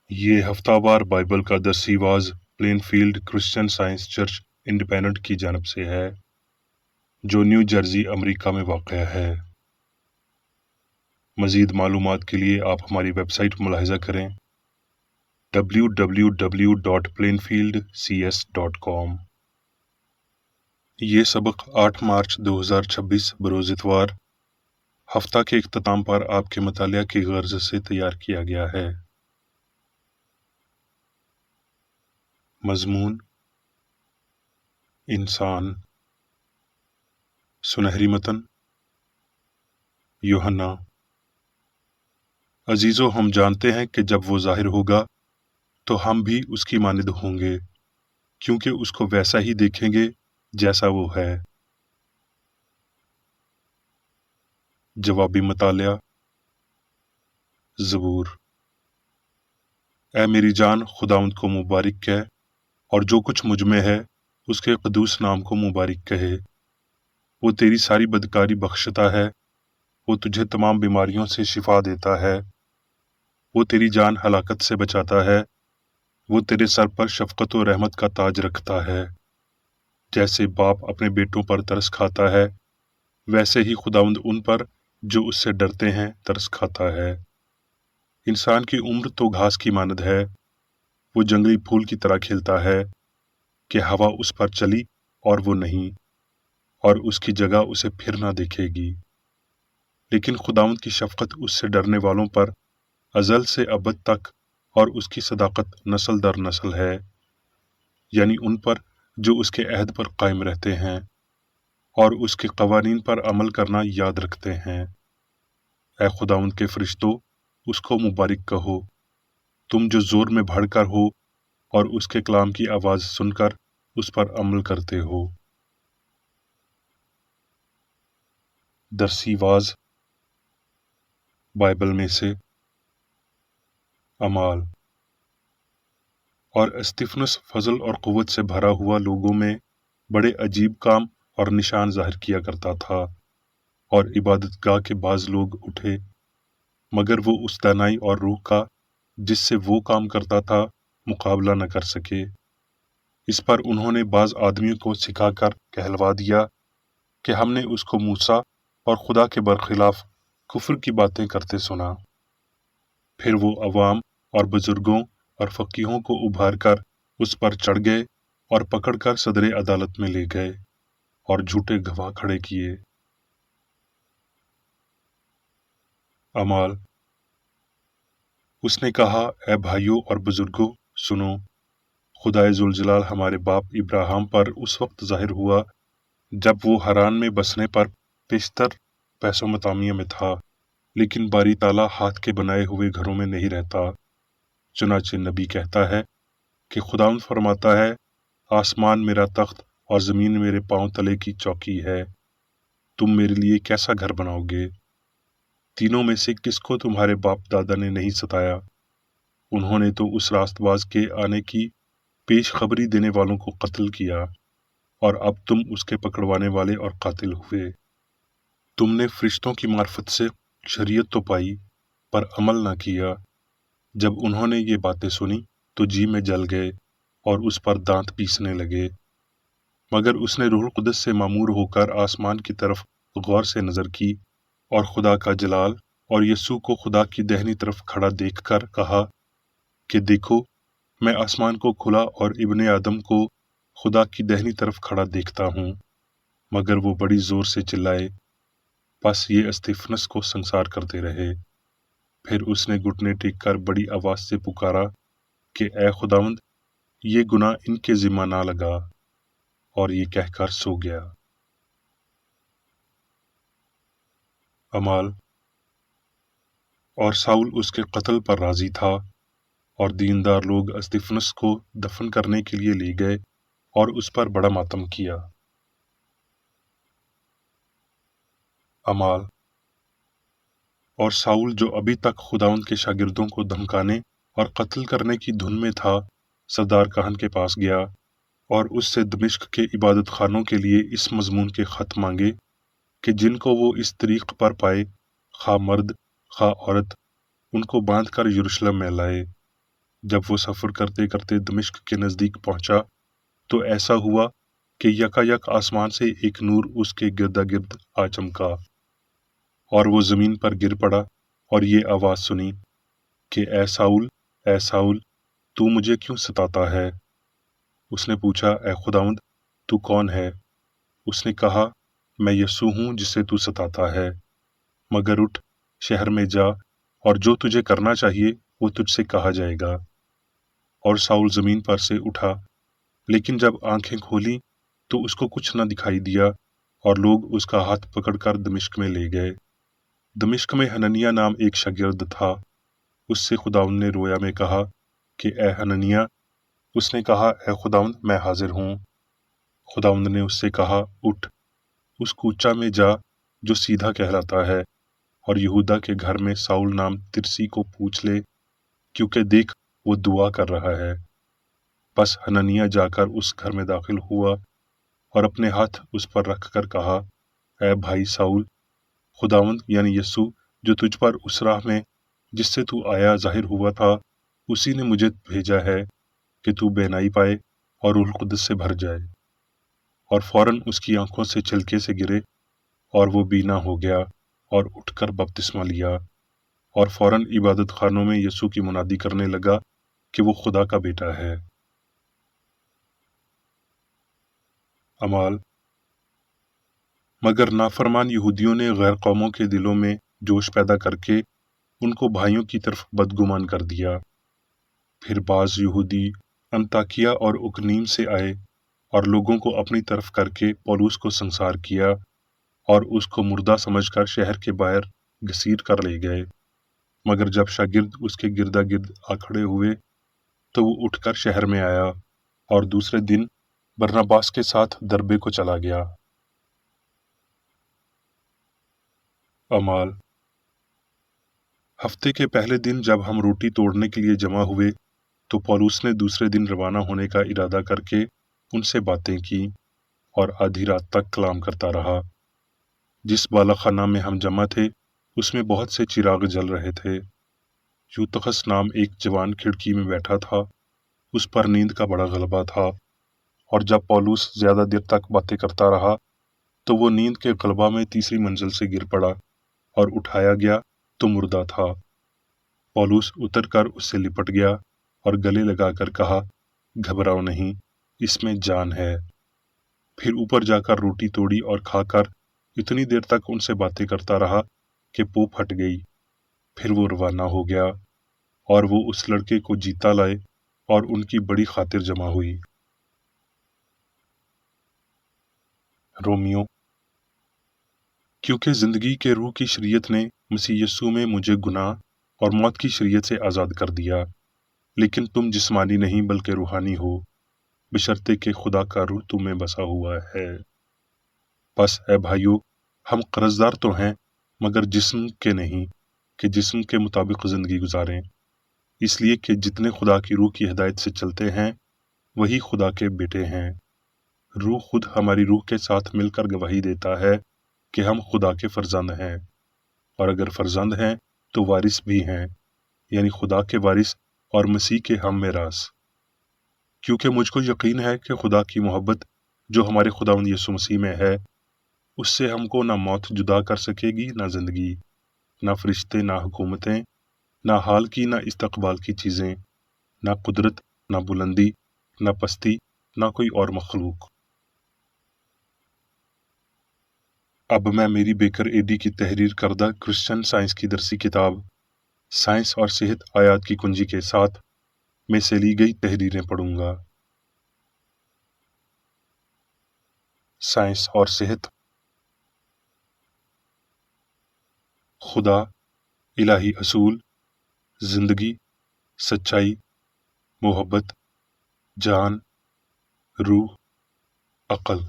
یہ ہفتہ وار بائبل کا درسی was Plainfield Christian Science Church Independent کی جانب سے ہے جو نیو جرسی امریکہ میں واقع ہے۔ مزید معلومات کے لیے آپ ہماری ویب سائٹ ملاحظہ کریں www.plainfieldcs.com۔ یہ سبق 8 مارچ 2026 بروز اتوار ہفتہ کے اختتام پر آپ کے مطالعہ کی غرض سے تیار کیا گیا ہے۔ مضمون: انسان۔ سنہری متن: یوحنا۔ عزیزو، ہم جانتے ہیں کہ جب وہ ظاہر ہوگا تو ہم بھی اس کی مانند ہوں گے، کیونکہ اس کو ویسا ہی دیکھیں گے جیسا وہ ہے۔ جوابی مطالعہ: زبور۔ اے میری جان، خداوند کو مبارک کہہ، اور جو کچھ مجھ میں ہے اس کے قدوس نام کو مبارک کہے۔ وہ تیری ساری بدکاری بخشتا ہے، وہ تجھے تمام بیماریوں سے شفا دیتا ہے، وہ تیری جان ہلاکت سے بچاتا ہے، وہ تیرے سر پر شفقت و رحمت کا تاج رکھتا ہے۔ جیسے باپ اپنے بیٹوں پر ترس کھاتا ہے، ویسے ہی خداوند ان پر جو اس سے ڈرتے ہیں ترس کھاتا ہے۔ انسان کی عمر تو گھاس کی مانند ہے، وہ جنگلی پھول کی طرح کھلتا ہے کہ ہوا اس پر چلی اور وہ نہیں، اور اس کی جگہ اسے پھر نہ دیکھے گی۔ لیکن خداوند کی شفقت اس سے ڈرنے والوں پر ازل سے ابد تک اور اس کی صداقت نسل در نسل ہے، یعنی ان پر جو اس کے عہد پر قائم رہتے ہیں اور اس کے قوانین پر عمل کرنا یاد رکھتے ہیں۔ اے خداوند کے فرشتوں، اس کو مبارک کہو، تم جو زور میں بڑھ کر ہو اور اس کے کلام کی آواز سن کر اس پر عمل کرتے ہو۔ درسی واز بائبل میں سے اعمال۔ اور استفنس فضل اور قوت سے بھرا ہوا لوگوں میں بڑے عجیب کام اور نشان ظاہر کیا کرتا تھا، اور عبادت گاہ کے بعض لوگ اٹھے، مگر وہ اس دانائی اور روح کا جس سے وہ کام کرتا تھا مقابلہ نہ کر سکے۔ اس پر انہوں نے بعض آدمیوں کو سکھا کر کہلوا دیا کہ ہم نے اس کو موسیٰ اور خدا کے برخلاف کفر کی باتیں کرتے سنا۔ پھر وہ عوام اور بزرگوں اور فقیہوں کو ابھار کر اس پر چڑھ گئے اور پکڑ کر صدر عدالت میں لے گئے اور جھوٹے گواہ کھڑے کیے۔ اعمال۔ اس نے کہا، اے بھائیوں اور بزرگوں، سنو، خدائے ذوالجلال ہمارے باپ ابراہیم پر اس وقت ظاہر ہوا جب وہ حران میں بسنے پر پیشتر میسوپوٹامیہ میں تھا، لیکن باری تعالیٰ ہاتھ کے بنائے ہوئے گھروں میں نہیں رہتا۔ چنانچہ نبی کہتا ہے کہ خداوند فرماتا ہے، آسمان میرا تخت اور زمین میرے پاؤں تلے کی چوکی ہے، تم میرے لیے کیسا گھر بناؤ گے؟ تینوں میں سے کس کو تمہارے باپ دادا نے نہیں ستایا؟ انہوں نے تو اس راست باز کے آنے کی پیش خبری دینے والوں کو قتل کیا، اور اب تم اس کے پکڑوانے والے اور قاتل ہوئے۔ تم نے فرشتوں کی معرفت سے شریعت تو پائی، پر عمل نہ کیا۔ جب انہوں نے یہ باتیں سنی تو جی میں جل گئے اور اس پر دانت پیسنے لگے۔ مگر اس نے روح القدس سے معمور ہو کر آسمان کی طرف غور سے نظر کی اور خدا کا جلال اور یسوع کو خدا کی دہنی طرف کھڑا دیکھ کر کہا کہ دیکھو، میں آسمان کو کھلا اور ابن آدم کو خدا کی دہنی طرف کھڑا دیکھتا ہوں۔ مگر وہ بڑی زور سے چلائے، پس یہ استفنس کو سنسار کرتے رہے۔ پھر اس نے گھٹنے ٹیک کر بڑی آواز سے پکارا کہ اے خداوند، یہ گناہ ان کے ذمہ نہ لگا، اور یہ کہہ کر سو گیا۔ اعمال۔ اور ساؤل اس کے قتل پر راضی تھا، اور دیندار لوگ استفنس کو دفن کرنے کے لیے لے گئے اور اس پر بڑا ماتم کیا۔ اعمال۔ اور ساؤل جو ابھی تک خداوند کے شاگردوں کو دھمکانے اور قتل کرنے کی دھن میں تھا، سردار کہن کے پاس گیا اور اس سے دمشق کے عبادت خانوں کے لیے اس مضمون کے خط مانگے کہ جن کو وہ اس طریق پر پائے، خواہ مرد خواہ عورت، ان کو باندھ کر یروشلم میں لائے۔ جب وہ سفر کرتے کرتے دمشق کے نزدیک پہنچا تو ایسا ہوا کہ یکایک آسمان سے ایک نور اس کے گردا گرد آ چمکا، اور وہ زمین پر گر پڑا اور یہ آواز سنی کہ اے ساؤل، تو مجھے کیوں ستاتا ہے؟ اس نے پوچھا، اے خداوند، تو کون ہے؟ اس نے کہا، میں یسوع ہوں جسے تو ستاتا ہے، مگر اٹھ، شہر میں جا، اور جو تجھے کرنا چاہیے وہ تجھ سے کہا جائے گا۔ اور ساؤل زمین پر سے اٹھا، لیکن جب آنکھیں کھولی تو اس کو کچھ نہ دکھائی دیا، اور لوگ اس کا ہاتھ پکڑ کر دمشق میں لے گئے۔ دمشق میں حننیہ نام ایک شاگرد تھا، اس سے خداوند نے رویا میں کہا کہ اے حننیہ۔ اس نے کہا، اے خداوند، میں حاضر ہوں۔ خداوند نے اس سے کہا، اٹھ، اس کوچہ میں جا جو سیدھا کہلاتا ہے، اور یہودا کے گھر میں ساؤل نام ترسی کو پوچھ لے، کیونکہ دیکھ وہ دعا کر رہا ہے۔ بس حننیہ جا کر اس گھر میں داخل ہوا اور اپنے ہاتھ اس پر رکھ کر کہا، اے بھائی ساؤل، خداوند یعنی یسوع جو تجھ پر اس راہ میں جس سے تو آیا ظاہر ہوا تھا، اسی نے مجھے بھیجا ہے کہ تو بینائی پائے اور روح القدس سے بھر جائے۔ اور فوراً اس کی آنکھوں سے چھلکے سے گرے، اور وہ بینا ہو گیا اور اٹھ کر بپتسمہ لیا، اور فوراً عبادت خانوں میں یسوع کی منادی کرنے لگا کہ وہ خدا کا بیٹا ہے۔ اعمال۔ مگر نافرمان یہودیوں نے غیر قوموں کے دلوں میں جوش پیدا کر کے ان کو بھائیوں کی طرف بدگمان کر دیا۔ پھر بعض یہودی انطاکیہ اور اکنیم سے آئے اور لوگوں کو اپنی طرف کر کے پولس کو سنسار کیا اور اس کو مردہ سمجھ کر شہر کے باہر گھسیٹ کر لے گئے۔ مگر جب شاگرد اس کے گردا گرد آ کھڑے ہوئے تو وہ اٹھ کر شہر میں آیا اور دوسرے دن برناباس کے ساتھ دربے کو چلا گیا۔ اعمال۔ ہفتے کے پہلے دن جب ہم روٹی توڑنے کے لیے جمع ہوئے تو پولس نے دوسرے دن روانہ ہونے کا ارادہ کر کے ان سے باتیں کی اور آدھی رات تک کلام کرتا رہا۔ جس بالا خانہ میں ہم جمع تھے اس میں بہت سے چراغ جل رہے تھے۔ یوتخس نام ایک جوان کھڑکی میں بیٹھا تھا، اس پر نیند کا بڑا غلبہ تھا، اور جب پولس زیادہ دیر تک باتیں کرتا رہا تو وہ نیند کے غلبہ میں تیسری منزل سے گر پڑا اور اٹھایا گیا تو مردہ تھا۔ پولس اتر کر اس سے لپٹ گیا اور گلے لگا کر کہا، گھبراؤ نہیں، اس میں جان ہے۔ پھر اوپر جا کر روٹی توڑی اور کھا کر اتنی دیر تک ان سے باتیں کرتا رہا کہ پو پھٹ گئی۔ پھر وہ روانہ ہو گیا اور وہ اس لڑکے کو جیتا لائے اور ان کی بڑی خاطر جمع ہوئی۔ رومیو۔ کیونکہ زندگی کے روح کی شریعت نے مسیح یسوع میں مجھے گناہ اور موت کی شریعت سے آزاد کر دیا، لیکن تم جسمانی نہیں بلکہ روحانی ہو، بشرطے کہ خدا کا روح تم میں بسا ہوا ہے۔ بس اے بھائیو، ہم قرضدار تو ہیں مگر جسم کے نہیں کہ جسم کے مطابق زندگی گزاریں، اس لیے کہ جتنے خدا کی روح کی ہدایت سے چلتے ہیں وہی خدا کے بیٹے ہیں۔ روح خود ہماری روح کے ساتھ مل کر گواہی دیتا ہے کہ ہم خدا کے فرزند ہیں، اور اگر فرزند ہیں تو وارث بھی ہیں، یعنی خدا کے وارث اور مسیح کے ہم میراث۔ کیونکہ مجھ کو یقین ہے کہ خدا کی محبت جو ہمارے خداوند یسوع مسیح میں ہے، اس سے ہم کو نہ موت جدا کر سکے گی، نہ زندگی، نہ فرشتے، نہ حکومتیں، نہ حال کی نہ استقبال کی چیزیں، نہ قدرت، نہ بلندی، نہ پستی، نہ کوئی اور مخلوق۔ اب میں میری بیکر ایڈی کی تحریر کردہ کرسچن سائنس کی درسی کتاب سائنس اور صحت آیات کی کنجی کے ساتھ میں سے لی گئی تحریریں پڑھوں گا۔ سائنس اور صحت۔ خدا، الہی اصول، زندگی، سچائی، محبت، جان، روح، عقل۔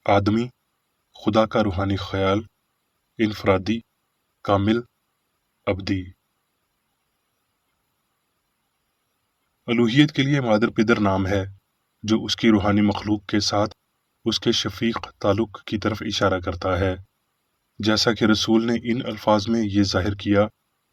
آدمی، خدا کا روحانی خیال، انفرادی، کامل، ابدی۔ الوہیت کے لیے مادر پدر نام ہے جو اس کی روحانی مخلوق کے ساتھ اس کے شفیق تعلق کی طرف اشارہ کرتا ہے، جیسا کہ رسول نے ان الفاظ میں یہ ظاہر کیا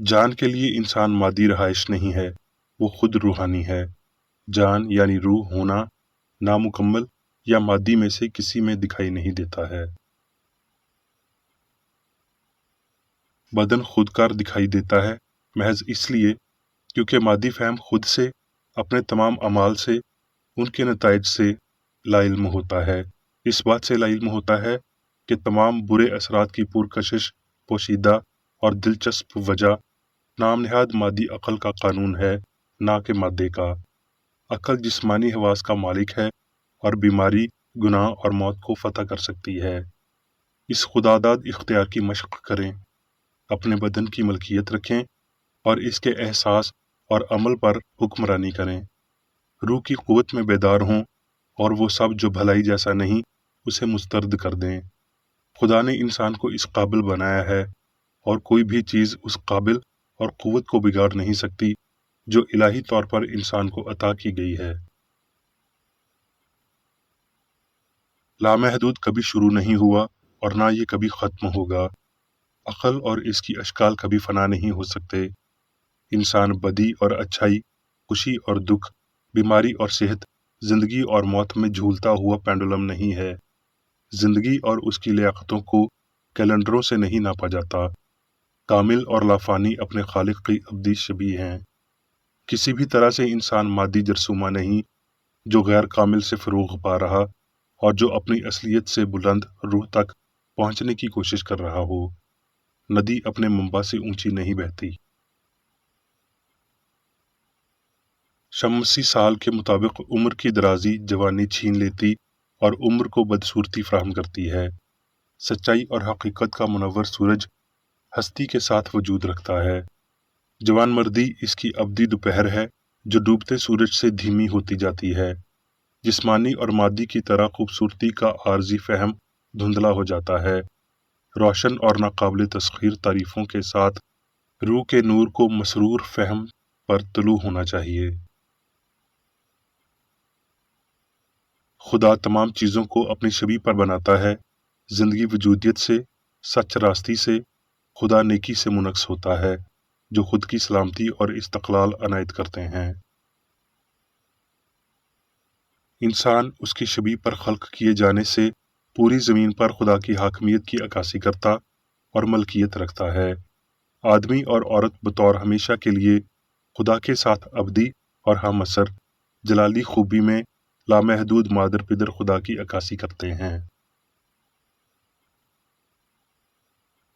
جان کے لیے انسان مادی رہائش نہیں ہے، وہ خود روحانی ہے۔ جان یعنی روح ہونا نامکمل یا مادی میں سے کسی میں دکھائی نہیں دیتا ہے۔ بدن خود کار دکھائی دیتا ہے محض اس لیے کیونکہ مادی فہم خود سے، اپنے تمام اعمال سے، ان کے نتائج سے لا علم ہوتا ہے۔ اس بات سے لا علم ہوتا ہے کہ تمام برے اثرات کی پرکشش، پوشیدہ اور دلچسپ وجہ نام نہاد مادی عقل کا قانون ہے، نہ کہ مادے کا۔ عقل جسمانی حواس کا مالک ہے اور بیماری، گناہ اور موت کو فتح کر سکتی ہے۔ اس خداداد اختیار کی مشق کریں، اپنے بدن کی ملکیت رکھیں اور اس کے احساس اور عمل پر حکمرانی کریں۔ روح کی قوت میں بیدار ہوں اور وہ سب جو بھلائی جیسا نہیں اسے مسترد کر دیں۔ خدا نے انسان کو اس قابل بنایا ہے اور کوئی بھی چیز اس قابل اور قوت کو بگاڑ نہیں سکتی جو الہی طور پر انسان کو عطا کی گئی ہے۔ لامحدود کبھی شروع نہیں ہوا اور نہ یہ کبھی ختم ہوگا۔ عقل اور اس کی اشکال کبھی فنا نہیں ہو سکتے۔ انسان بدی اور اچھائی، خوشی اور دکھ، بیماری اور صحت، زندگی اور موت میں جھولتا ہوا پینڈولم نہیں ہے۔ زندگی اور اس کی لیاقتوں کو کیلنڈروں سے نہیں ناپا جاتا۔ کامل اور لافانی اپنے خالق کی ابدی شبیہ ہیں۔ کسی بھی طرح سے انسان مادی جرثومہ نہیں جو غیر کامل سے فروغ پا رہا اور جو اپنی اصلیت سے بلند روح تک پہنچنے کی کوشش کر رہا ہو۔ ندی اپنے منبع سے اونچی نہیں بہتی۔ شمسی سال کے مطابق عمر کی درازی جوانی چھین لیتی اور عمر کو بدصورتی فراہم کرتی ہے۔ سچائی اور حقیقت کا منور سورج ہستی کے ساتھ وجود رکھتا ہے۔ جوان مردی اس کی ابدی دوپہر ہے جو ڈوبتے سورج سے دھیمی ہوتی جاتی ہے۔ جسمانی اور مادی کی طرح خوبصورتی کا عارضی فہم دھندلا ہو جاتا ہے۔ روشن اور ناقابل تسخیر تعریفوں کے ساتھ روح کے نور کو مسرور فہم پر طلوع ہونا چاہیے۔ خدا تمام چیزوں کو اپنی شبیہ پر بناتا ہے۔ زندگی وجودیت سے، سچ راستی سے، خدا نیکی سے منعکس ہوتا ہے جو خود کی سلامتی اور استقلال عنایت کرتے ہیں۔ انسان اس کی شبیہ پر خلق کیے جانے سے پوری زمین پر خدا کی حاکمیت کی عکاسی کرتا اور ملکیت رکھتا ہے۔ آدمی اور عورت بطور ہمیشہ کے لیے خدا کے ساتھ ابدی اور ہم اثر جلالی خوبی میں لامحدود مادر پدر خدا کی عکاسی کرتے ہیں۔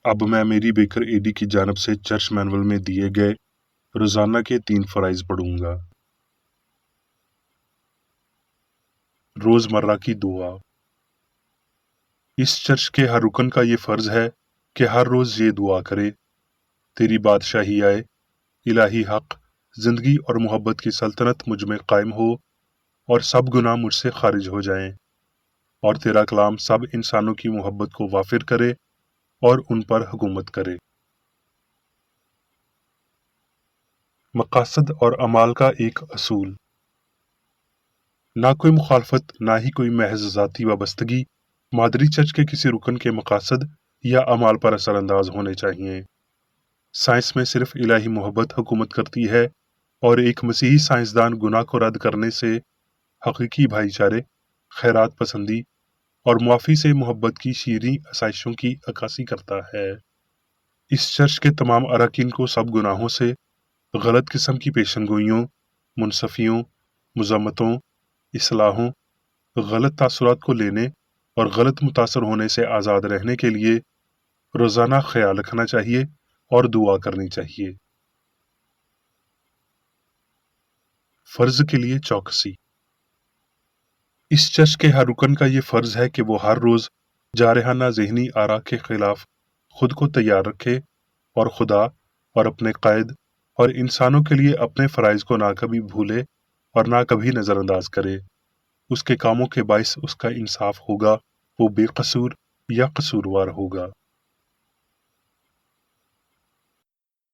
اب میں میری بیکر ایڈی کی جانب سے چرچ مینول میں دیے گئے روزانہ کے 3 فرائض پڑھوں گا۔ روزمرہ کی دعا۔ اس چرچ کے ہر رکن کا یہ فرض ہے کہ ہر روز یہ دعا کرے: تیری بادشاہی آئے، الہی حق، زندگی اور محبت کی سلطنت مجھ میں قائم ہو اور سب گناہ مجھ سے خارج ہو جائیں، اور تیرا کلام سب انسانوں کی محبت کو وافر کرے اور ان پر حکومت کرے۔ مقاصد اور اعمال کا ایک اصول۔ نہ کوئی مخالفت، نہ ہی کوئی محض ذاتی وابستگی مادری چرچ کے کسی رکن کے مقاصد یا اعمال پر اثر انداز ہونے چاہیے۔ سائنس میں صرف الہی محبت حکومت کرتی ہے اور ایک مسیحی سائنسدان گناہ کو رد کرنے سے حقیقی بھائی چارے، خیرات پسندی اور معافی سے محبت کی شیریں آسائشوں کی عکاسی کرتا ہے۔ اس چرچ کے تمام اراکین کو سب گناہوں سے، غلط قسم کی پیشن گوئیوں، منصفیوں، مذمتوں، اصلاحوں، غلط تاثرات کو لینے اور غلط متاثر ہونے سے آزاد رہنے کے لیے روزانہ خیال رکھنا چاہیے اور دعا کرنی چاہیے۔ فرض کے لیے چوکسی۔ اس چرچ کے ہر رکن کا یہ فرض ہے کہ وہ ہر روز جارحانہ ذہنی آرا کے خلاف خود کو تیار رکھے اور خدا اور اپنے قائد اور انسانوں کے لیے اپنے فرائض کو نہ کبھی بھولے اور نہ کبھی نظر انداز کرے۔ اس کے کاموں کے باعث اس کا انصاف ہوگا، وہ بے قصور یا قصوروار ہوگا۔